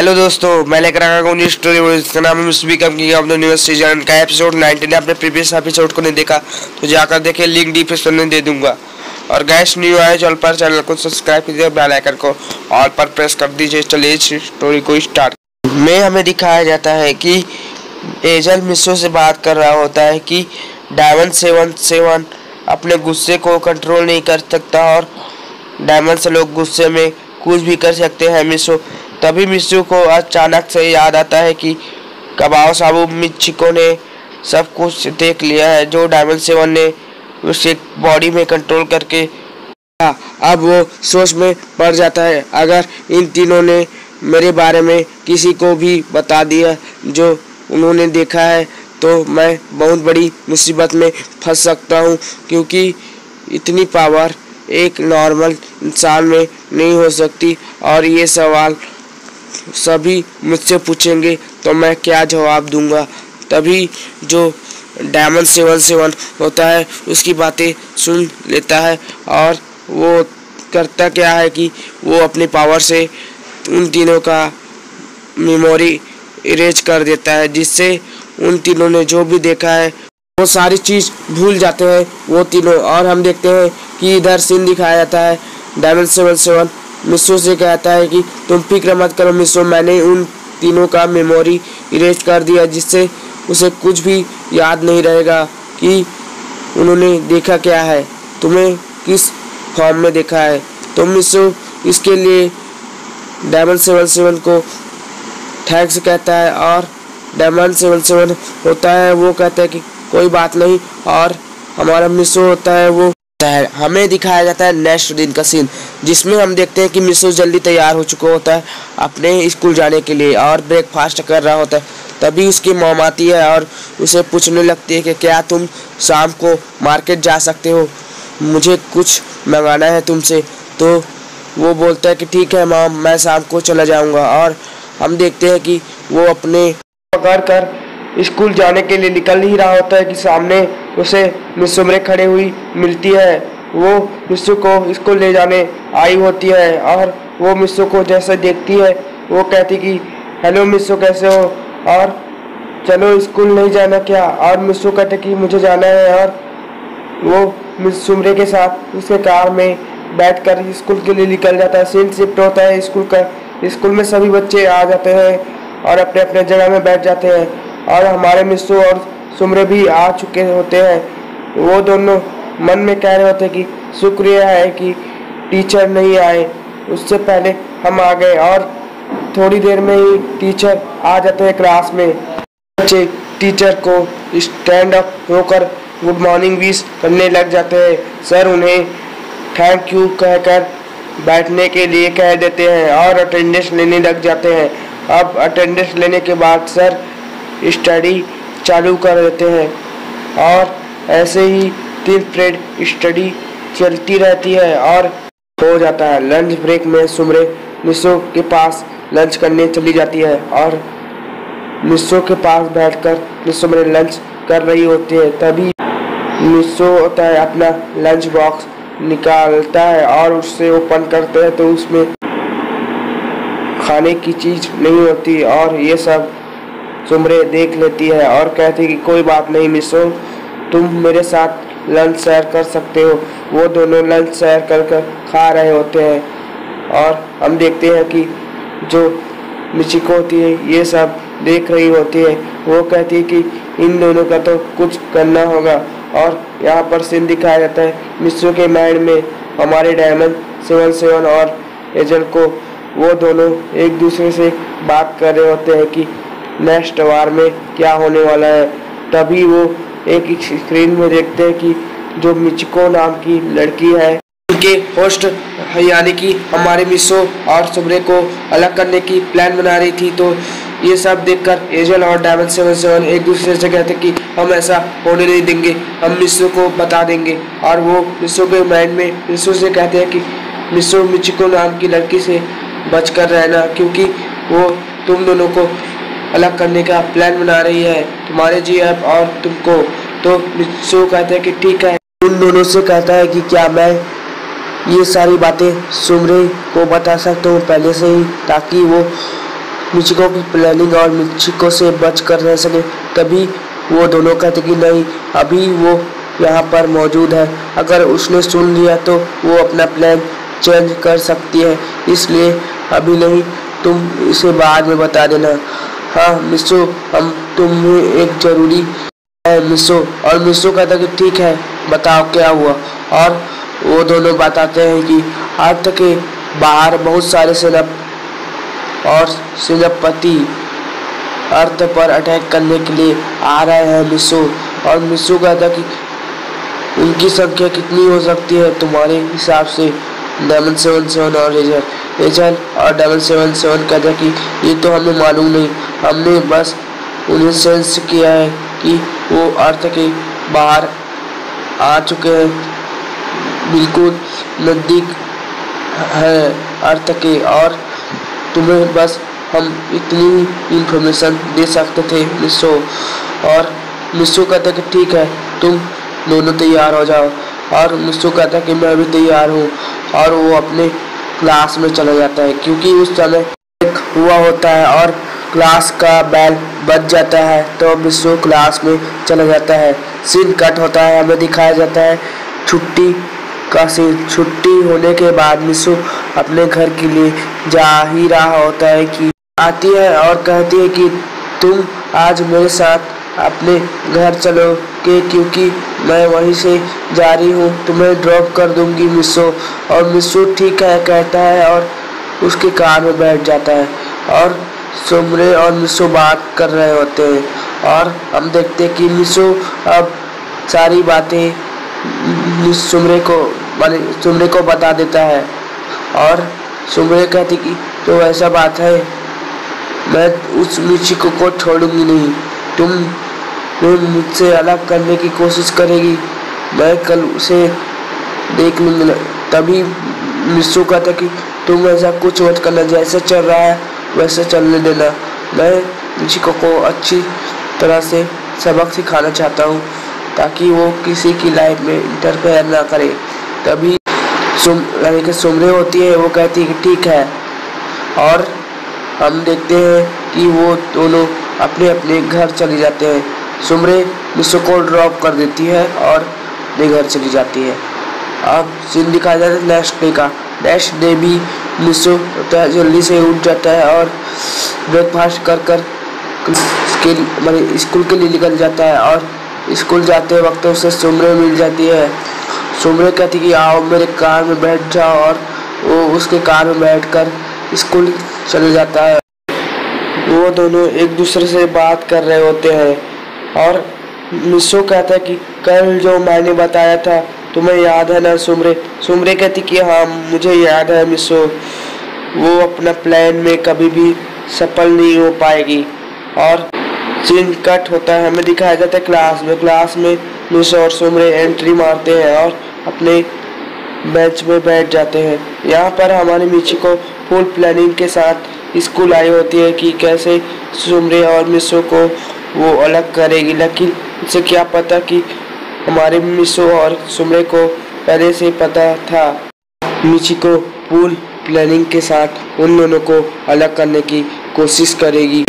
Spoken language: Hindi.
हेलो दोस्तों, मैं लेकर आया हूँ न्यू स्टोरी। इसका नाम है मिस्टर कम की ऑफ द न्यूएस्ट सीजन का एपिसोड 19 ने अपने प्रीवियस एपिसोड को नहीं देखा तो जाकर देखे, लिंक डिस्क्रिप्शन में दे दूंगा। और गैस न्यू आए चैनल को सब्सक्राइब कीजिए, बेल आइकन को ऑल पर प्रेस कर दीजिए। चलिए इस स्टोरी को स्टार्ट में हमें दिखाया जाता है कि एजल मिस्सो से बात कर रहा होता है कि डायमंड 77 अपने गुस्से को कंट्रोल नहीं कर सकता और डायमंड से लोग गुस्से में कुछ भी कर सकते हैं मिस्सो। तभी मिस्सो को अचानक से याद आता है कि कबाओ साबू मिचिको ने सब कुछ देख लिया है जो डायमंड 7 ने उसके बॉडी में कंट्रोल करके। अब वो सोच में पड़ जाता है, अगर इन तीनों ने मेरे बारे में किसी को भी बता दिया जो उन्होंने देखा है तो मैं बहुत बड़ी मुसीबत में फंस सकता हूँ, क्योंकि इतनी पावर एक नॉर्मल इंसान में नहीं हो सकती। और ये सवाल सभी मुझसे पूछेंगे तो मैं क्या जवाब दूंगा। तभी जो डायमंड 77 होता है उसकी बातें सुन लेता है और वो करता क्या है कि वो अपनी पावर से उन तीनों का मेमोरी इरेज कर देता है, जिससे उन तीनों ने जो भी देखा है वो सारी चीज़ भूल जाते हैं वो तीनों। और हम देखते हैं कि इधर सीन दिखाया जाता है, डायमंड 77 मिस्सो से कहता है कि तुम फिक्र मत करो मिस्सो, मैंने उन तीनों का मेमोरी इरेज कर दिया, जिससे उसे कुछ भी याद नहीं रहेगा कि उन्होंने देखा क्या है, तुम्हें किस फॉर्म में देखा है। तो मिस्सो इसके लिए डायमंड 77 को थैंक्स कहता है और डायमंड 77 होता है वो कहता है कि कोई बात नहीं। और हमारा मिस्सो होता है वो हमें दिखाया जाता है नेक्स्ट दिन का सीन, जिसमें हम देखते हैं कि मिस्सो जल्दी तैयार हो चुका होता है अपने स्कूल जाने के लिए और ब्रेकफास्ट कर रहा होता है। तभी उसकी मॉम आती है और उसे पूछने लगती है कि क्या तुम शाम को मार्केट जा सकते हो, मुझे कुछ मंगाना है तुमसे। तो वो बोलता है कि ठीक है मॉम, मैं शाम को चला जाऊँगा। और हम देखते हैं कि वो अपने पकड़ कर स्कूल जाने के लिए निकल ही रहा होता है कि सामने उसे मिस सुमरे खड़े हुई मिलती है। वो मिस्सू को स्कूल ले जाने आई होती है और वो मिस्सू को जैसे देखती है वो कहती कि हेलो मिस्सू, कैसे हो और चलो स्कूल नहीं जाना क्या। और मिस्सू कहते कि मुझे जाना है और वो मिस सुमरे के साथ उसके कार में बैठकर स्कूल के लिए निकल जाता है। सीन शिफ्ट होता है स्कूल का, स्कूल में सभी बच्चे आ जाते हैं और अपने अपने जगह में बैठ जाते हैं और हमारे मिस्सू और सुमरे भी आ चुके होते हैं। वो दोनों मन में कह रहे होते कि शुक्रिया है कि टीचर नहीं आए, उससे पहले हम आ गए। और थोड़ी देर में ही टीचर आ जाते हैं क्लास में। बच्चे टीचर को स्टैंड अप होकर गुड मॉर्निंग विश करने लग जाते हैं। सर उन्हें थैंक यू कहकर बैठने के लिए कह देते हैं और अटेंडेंस लेने लग जाते हैं। अब अटेंडेंस लेने के बाद सर स्टडी चालू कर देते हैं और ऐसे ही 3 पीरियड स्टडी चलती रहती है और हो जाता है। लंच ब्रेक में सुमरे मिस्सो के पास लंच करने चली जाती है और मिस्सो के पास बैठकर मिस्सो मेरे लंच कर रही होती है। तभी मिस्सो होता है अपना लंच बॉक्स निकालता है और उससे ओपन करते हैं तो उसमें खाने की चीज़ नहीं होती और ये सब सुमरे देख लेती है और कहती कि कोई बात नहीं मिस्सो, तुम मेरे साथ लंच शेयर कर सकते हो। वो दोनों लंच शेयर कर खा रहे होते हैं और हम देखते हैं कि जो मिचिको होती है ये सब देख रही होती है। वो कहती है कि इन दोनों का तो कुछ करना होगा। और यहाँ पर सीन दिखाया जाता है मिस्सो के माइंड में हमारे डायमंड 77 और एजल को, वो दोनों एक दूसरे से बात कर रहे होते हैं कि नेक्स्ट वार में क्या होने वाला है। तभी वो एक स्क्रीन में देखते हैं कि जो मिचिको नाम की लड़की है उनके होस्ट यानी कि हमारे मिस्सो और सुमरे को अलग करने की प्लान बना रही थी। तो ये सब देखकर एजल और डायमंड 77 एक दूसरे से कहते कि हम ऐसा होने नहीं देंगे, हम मिस्सो को बता देंगे। और वो मिस्सो के माइंड में मिस्सो से कहते हैं कि मिस्सो मिचिको नाम की लड़की से बचकर रहना, क्योंकि वो तुम दोनों को अलग करने का प्लान बना रही है, तुम्हारे जीएफ और तुमको। तो मिस्सो कहते हैं कि ठीक है। उन दोनों से कहता है कि क्या मैं ये सारी बातें सुमरे को बता सकता हूँ पहले से ही, ताकि वो मिचिको की प्लानिंग और मिचिको से बच कर रह सके, तभी वो दोनों कहते कि नहीं, अभी वो यहाँ पर मौजूद है, अगर उसने सुन लिया तो वो अपना प्लान चेंज कर सकती है, इसलिए अभी नहीं, तुम इसे बाद में बता देना। हाँ मिसो, हम तुम्हें एक जरूरी है मिसो। और मिसो कहता कि ठीक है, बताओ क्या हुआ। और वो दोनों बताते हैं कि अर्थ के बाहर बहुत सारे सेनापति अर्थ पर अटैक करने के लिए आ रहे हैं मिसो। और मिसो कहता कि उनकी संख्या कितनी हो सकती है तुम्हारे हिसाब से। 777 और रेचल और 777 कहता कि ये तो हमें मालूम नहीं, हमने बस उन्हें सेंस किया है कि वो अर्थ के बाहर आ चुके हैं, बिल्कुल नज़दीक है अर्थ के, और तुम्हें बस हम इतनी ही इंफॉर्मेशन दे सकते थे मिसो। और मिसो कहता कि ठीक है, तुम दोनों तैयार हो जाओ। और मिसो कहता कि मैं भी तैयार हूँ। और वो अपने क्लास में चला जाता है, क्योंकि उस समय एक हुआ होता है और क्लास का बेल बज जाता है, तो मिसो क्लास में चला जाता है। सीन कट होता है, हमें दिखाया जाता है छुट्टी का सीन। छुट्टी होने के बाद मिसो अपने घर के लिए जा ही रहा होता है कि आती है और कहती है कि तुम आज मेरे साथ अपने घर चलोगे, क्योंकि मैं वहीं से जा रही हूँ, तुम्हें ड्रॉप कर दूंगी मिसो। और मिसो ठीक है कहता है और उसके कार में बैठ जाता है। और सुमरे और मिसो बात कर रहे होते हैं, और हम देखते हैं कि मिसो अब सारी बातें सुमरे को बता देता है। और सुमरे कहती कि तो ऐसा बात है, मैं उस मिचिको को छोड़ूंगी नहीं, तुम मुझसे अलग करने की कोशिश करेगी, मैं कल उसे देख लूँगी। तभी मिसो कहता कि तुम ऐसा कुछ मत करना, जैसे चल रहा है वैसे चलने देना, मैं मिचिको को अच्छी तरह से सबक सिखाना चाहता हूँ, ताकि वो किसी की लाइफ में इंटरफेयर ना करे। तभी यानी कि सुमरे होती है, वो कहती है कि ठीक है। और हम देखते हैं कि वो दोनों अपने अपने घर चले जाते हैं। सुमरे मिसो को ड्रॉप कर देती है और अपने घर चली जाती है। अब सीन दिखाया जाता है नेक्स्ट डे का। नेक्स्ट डे भी मिसो जल्दी से उठ जाता है और ब्रेकफास्ट कर स्कूल के लिए निकल जाता है। और स्कूल जाते वक्त उसे सुमरे मिल जाती है। सुमरे कहती कि आओ मेरे कार में बैठ जाओ, और वो उसके कार में बैठकर स्कूल चले जाता है। वो दोनों एक दूसरे से बात कर रहे होते हैं, और मिसो कहता है कि कल जो मैंने बताया था तुम्हें याद है ना सुमरे। सुमरे कहती कि हाँ मुझे याद है मिसो, वो अपना प्लान में कभी भी सफल नहीं हो पाएगी। और सीन कट होता है, हमें दिखाया जाता है क्लास में मिसो और सुमरे एंट्री मारते हैं और अपने बेंच में बैठ जाते हैं। यहाँ पर हमारी मिचिको फुल प्लानिंग के साथ स्कूल आई होती है कि कैसे सुमरे और मिसो को वो अलग करेगी, लेकिन उसे क्या पता कि हमारे मिसो और सुमरे को पहले से पता था। मिचिको फुल प्लानिंग के साथ उन दोनों को अलग करने की कोशिश करेगी।